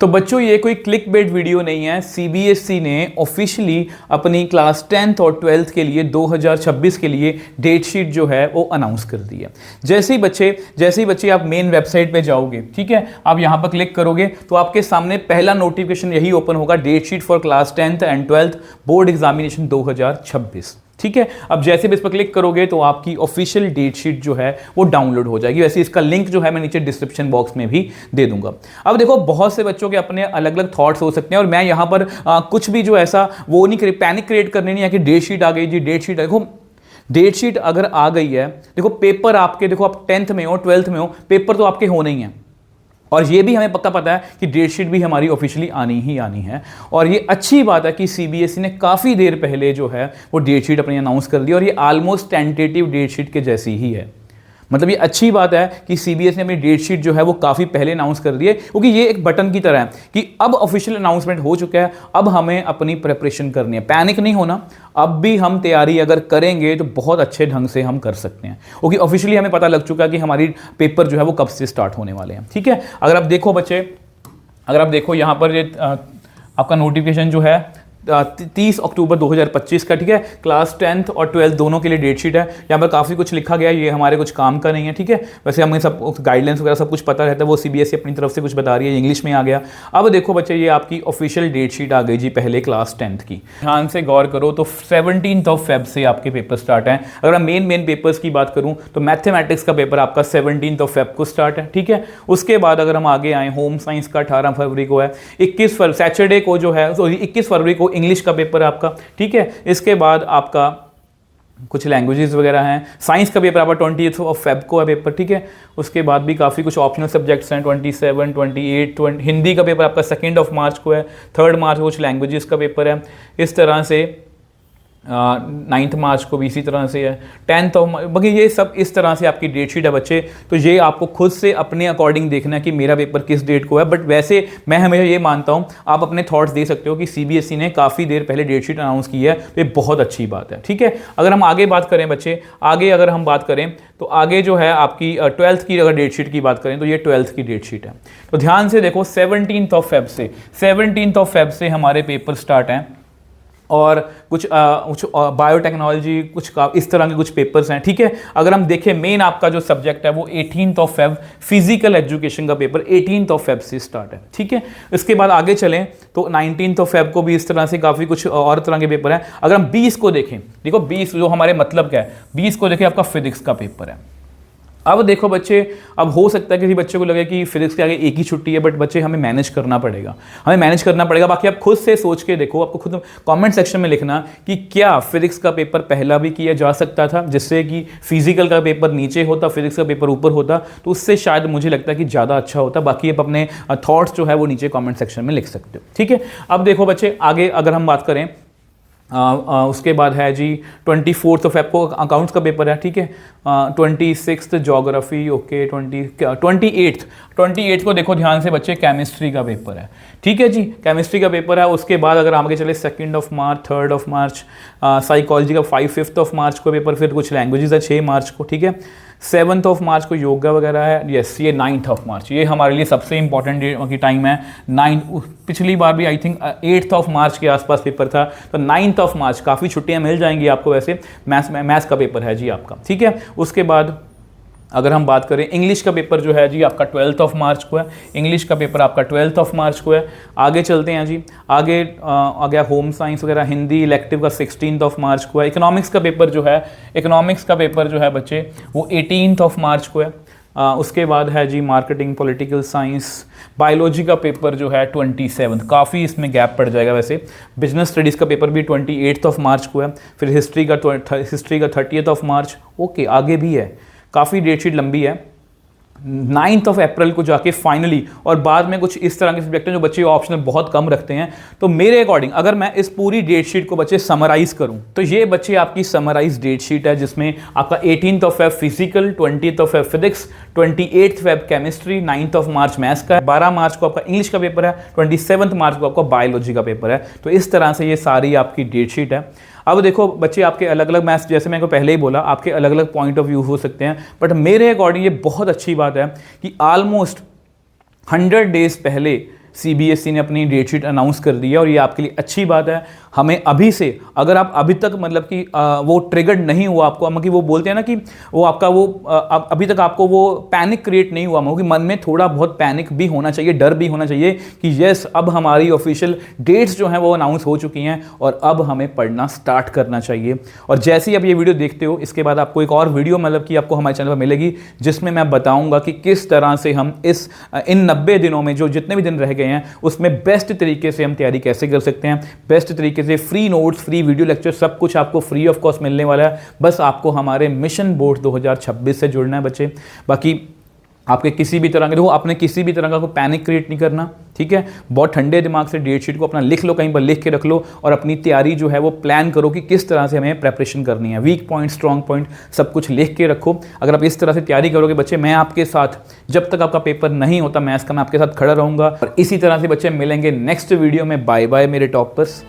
तो बच्चों ये कोई क्लिक बेट वीडियो नहीं है। सीबीएसई ने ऑफिशियली अपनी क्लास 10th और 12th के लिए 2026 के लिए डेट शीट जो है वो अनाउंस कर दी है। जैसे ही बच्चे आप मेन वेबसाइट पे जाओगे, ठीक है, आप यहां पर क्लिक करोगे तो आपके सामने पहला नोटिफिकेशन यही ओपन होगा, date sheet for class 10th and 12th board examination 2026। ठीक है, अब जैसे भी इस पर क्लिक करोगे तो आपकी ऑफिशियल डेट शीट जो है वो डाउनलोड हो जाएगी। वैसे इसका लिंक जो है मैं नीचे डिस्क्रिप्शन बॉक्स में भी दे दूंगा। अब देखो बहुत से बच्चों के अपने अलग अलग थॉट्स हो सकते हैं और मैं यहां पर कुछ भी जो ऐसा वो नहीं पैनिक क्रिएट करने नहीं है कि डेट शीट आ गई जी, डेट शीट देखो, डेट शीट अगर आ गई है, देखो पेपर आपके, देखो आप 10th में हो 12th में हो, पेपर तो आपके होने ही हैं और ये भी हमें पता है कि डेट शीट भी हमारी ऑफिशियली आनी ही आनी है। और ये अच्छी बात है कि सीबीएसई ने काफ़ी देर पहले जो है वो डेट शीट अपनी अनाउंस कर दी और ये ऑलमोस्ट टेंटेटिव डेट शीट के जैसी ही है। मतलब ये अच्छी बात है कि सीबीएसई ने अपनी डेट शीट जो है वो काफ़ी पहले अनाउंस कर दी है, क्योंकि ये एक बटन की तरह है कि अब ऑफिशियल अनाउंसमेंट हो चुका है, अब हमें अपनी प्रिपरेशन करनी है, पैनिक नहीं होना। अब भी हम तैयारी अगर करेंगे तो बहुत अच्छे ढंग से हम कर सकते हैं, क्योंकि ऑफिशियली हमें पता लग चुका है कि हमारी पेपर जो है वो कब से स्टार्ट होने वाले हैं। ठीक है, अगर आप देखो बच्चे, अगर आप देखो यहाँ पर ये आपका नोटिफिकेशन जो है 30 अक्टूबर 2025 का, ठीक है, क्लास 10th और 12th दोनों के लिए डेट शीट है। यहाँ पर काफ़ी कुछ लिखा गया है, ये हमारे कुछ काम का नहीं है। ठीक है, वैसे हमें सब गाइडलाइंस वगैरह सब कुछ पता रहता है, वो सीबीएसई अपनी तरफ से कुछ बता रही है, इंग्लिश में आ गया। अब देखो बच्चे, ये आपकी ऑफिशियल डेट शीट आ गई जी पहले क्लास 10th की। ध्यान से गौर करो तो 17th ऑफ फेब से आपके पेपर स्टार्ट हैं। अगर मैं मेन पेपर्स की बात करूँ तो मैथमेटिक्स का पेपर आपका 17th ऑफ फेब को स्टार्ट है। ठीक है, उसके बाद अगर हम आगे आए, होम साइंस का 18 फरवरी को है, 21 सैटरडे को जो है, 21 फरवरी को इंग्लिश का पेपर है आपका। ठीक है, इसके बाद आपका कुछ लैंग्वेजेस वगैरह हैं, साइंस का पेपर आपका 20th ऑफ फेब को है पेपर। ठीक है, उसके बाद भी काफ़ी कुछ ऑप्शनल सब्जेक्ट्स हैं, 27, 28, हिंदी का पेपर आपका 2 मार्च को है, 3 मार्च को कुछ लैंग्वेजेस का पेपर है, इस तरह से 9 मार्च को भी इसी तरह से है, 10th ऑफ बाकी ये सब इस तरह से आपकी डेट शीट है बच्चे। तो ये आपको खुद से अपने अकॉर्डिंग देखना है कि मेरा पेपर किस डेट को है, बट वैसे मैं हमेशा ये मानता हूँ, आप अपने थॉट्स दे सकते हो कि सीबीएसई ने काफ़ी देर पहले डेट शीट अनाउंस की है, तो ये बहुत अच्छी बात है। ठीक है, अगर हम आगे बात करें बच्चे, आगे अगर हम बात करें तो आगे जो है आपकी 12th की अगर डेट शीट की बात करें तो ये 12th की डेट शीट है। तो ध्यान से देखो 17th ऑफ फेब से हमारे पेपर स्टार्ट हैं और कुछ बायोटेक्नोलॉजी, कुछ इस तरह के कुछ पेपर्स हैं। ठीक है, अगर हम देखें मेन आपका जो सब्जेक्ट है वो 18th of Feb, physical education का पेपर 18th ऑफ फेब से स्टार्ट है। ठीक है, इसके बाद आगे चलें तो 19th ऑफ फेब को भी इस तरह से काफ़ी कुछ और तरह के पेपर हैं। अगर हम 20 को देखें, देखो 20 जो हमारे मतलब क्या है, 20 को देखें आपका फिजिक्स का पेपर है। अब देखो बच्चे, अब हो सकता है किसी बच्चे को लगे कि फिजिक्स के आगे एक ही छुट्टी है, बट बच्चे हमें मैनेज करना पड़ेगा, बाकी आप खुद से सोच के देखो, आपको खुद कमेंट सेक्शन में लिखना कि क्या फिजिक्स का पेपर पहला भी किया जा सकता था, जिससे कि फिजिकल का पेपर नीचे होता, फिजिक्स का पेपर ऊपर होता, तो उससे शायद मुझे लगता है कि ज़्यादा अच्छा होता। बाकी आप अपने थॉट्स जो है वो नीचे कॉमेंट सेक्शन में लिख सकते हो। ठीक है, अब देखो बच्चे, आगे अगर हम बात करें उसके बाद है जी 24th ऑफ फेब को अकाउंट्स का पेपर है। ठीक है, 26th ज्योग्राफी, ओके, 28th को देखो ध्यान से बच्चे, केमिस्ट्री का पेपर है। ठीक है जी, केमिस्ट्री का पेपर है। उसके बाद अगर आगे चले 2 of March, 3 of March psychology का 5th ऑफ मार्च को पेपर, फिर कुछ लैंग्वेजेस है 6 मार्च को। ठीक है, 7th ऑफ मार्च को योगा वगैरह है। यस, ये 9th ऑफ मार्च, ये हमारे लिए सबसे इंपॉर्टेंट की टाइम है। 9 पिछली बार भी I think 8th of March के आसपास पेपर था, तो 9th ऑफ मार्च काफ़ी छुट्टियां मिल जाएंगी आपको। वैसे मैथ्स का पेपर है जी आपका। ठीक है, उसके बाद अगर हम बात करें इंग्लिश का पेपर जो है जी आपका 12th ऑफ मार्च को है, इंग्लिश का पेपर आपका 12th ऑफ मार्च को है। आगे चलते हैं जी, आगे आ गया होम साइंस वगैरह, हिंदी इलेक्टिव का 16th ऑफ मार्च को है। इकोनॉमिक्स का पेपर जो है बच्चे वो 18th ऑफ मार्च को है। उसके बाद है जी मार्केटिंग, पॉलिटिकल साइंस, बायोलॉजी का पेपर जो है 27, काफ़ी इसमें गैप पड़ जाएगा। वैसे बिजनेस स्टडीज़ का पेपर भी 28th ऑफ मार्च को है। फिर हिस्ट्री का 30th ऑफ मार्च, ओके, आगे भी है, काफ़ी डेट शीट लंबी है। 9th ऑफ अप्रैल को जाके फाइनली, और बाद में कुछ इस तरह के सब्जेक्ट हैं जो बच्चे ऑप्शनल बहुत कम रखते हैं। तो मेरे अकॉर्डिंग अगर मैं इस पूरी डेट शीट को बच्चे समराइज करूं तो ये बच्चे आपकी समराइज डेट शीट है, जिसमें आपका 18th of Feb physical, 20th of Feb physics, 28th Feb chemistry, 9th of March maths का है, 12 मार्च को आपका इंग्लिश का पेपर है, 27 मार्च को आपका बायोलॉजी का पेपर है। तो इस तरह से ये सारी आपकी डेट शीट है। अब देखो बच्चे, आपके अलग अलग मैथ्स, जैसे मैंने पहले ही बोला, आपके अलग अलग पॉइंट ऑफ व्यू हो सकते हैं, बट मेरे अकॉर्डिंग ये बहुत अच्छी बात है कि ऑलमोस्ट 100 डेज पहले सीबीएसई ने अपनी डेट शीट अनाउंस कर दी है और ये आपके लिए अच्छी बात है। हमें अभी से, अगर आप अभी तक मतलब कि वो ट्रिगर्ड नहीं हुआ आपको, मतलब कि वो बोलते हैं ना कि वो आपका वो अभी तक आपको वो पैनिक क्रिएट नहीं हुआ, क्योंकि मन में थोड़ा बहुत पैनिक भी होना चाहिए, डर भी होना चाहिए कि यस अब हमारी ऑफिशियल डेट्स जो हैं वो अनाउंस हो चुकी हैं और अब हमें पढ़ना स्टार्ट करना चाहिए। और जैसे ही आप ये वीडियो देखते हो इसके बाद आपको एक और वीडियो मतलब कि आपको हमारे चैनल पर मिलेगी जिसमें मैं बताऊंगा कि किस तरह से हम इन 90 दिनों में जो जितने भी दिन रह गए हैं उसमें बेस्ट तरीके से हम तैयारी कैसे कर सकते हैं, बेस्ट तरीके से free notes, free video lecture, सब कुछ आपको फ्री ऑफ कॉस्ट मिलने वाला है। बस आपको हमारे मिशन बोर्ड 2026 से जुड़ना है बच्चे। बाकी आपके किसी भी तरह के, देखो आपने किसी भी तरह का कोई पैनिक क्रिएट नहीं करना, ठीक है। बहुत ठंडे दिमाग से डेट शीट को अपना लिख लो, कहीं पर लिख के रख लो और अपनी तैयारी जो है वो प्लान करो कि किस तरह से हमें प्रेपरेशन करनी है। वीक पॉइंट, स्ट्रॉन्ग पॉइंट सब कुछ लिख के रखो। अगर आप इस तरह से तैयारी करोगे बच्चे, मैं आपके साथ जब तक आपका पेपर नहीं होता मैथ्स का, मैं आपके साथ खड़ा रहूंगा। और इसी तरह से बच्चे मिलेंगे नेक्स्ट वीडियो में। बाय बाय मेरे टॉपर्स।